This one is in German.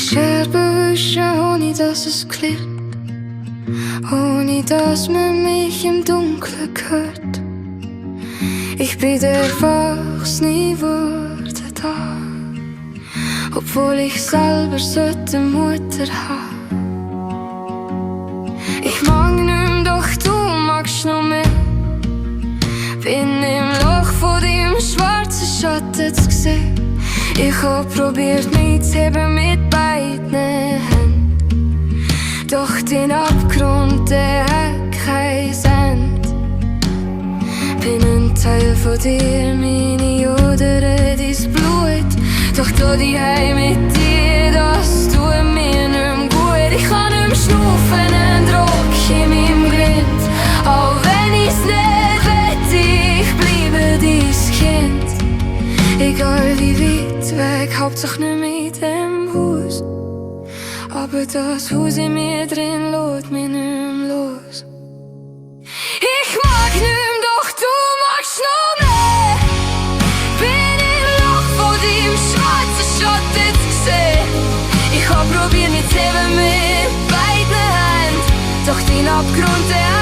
Scherben wischen, ohne dass es klirrt, ohne dass man mich im Dunkeln hört. Ich bin der Erwachsene wurde da, obwohl ich selber sollte Mutter haben. Ich mag nicht mehr, doch du magst noch mehr. Bin im Loch von deinem schwarzen Schatten zu sehen. Ich hab probiert mich zu heben mit beiden Händen, doch den Abgrund, der hat kein Ende. Bin ein Teil von dir, meine oder dein Blut, doch da die Heim mit dir, das tut mir nicht mehr gut. Ich kann nicht mehr schnaufen, ein Druck in meinem Grind, auch wenn ich's nicht will, ich bleibe dein Kind. Egal wie weit weg, Hauptsache nicht mehr in dem Haus. Aber das Haus in mir drin lässt mich nicht mehr los. Ich mag nicht mehr, doch du magst noch mehr. Bin im Loch von deinem schwarzen Schatten zu sehen. Ich hab probiert mich zu heben mit beiden Händen, doch dein Abgrund, der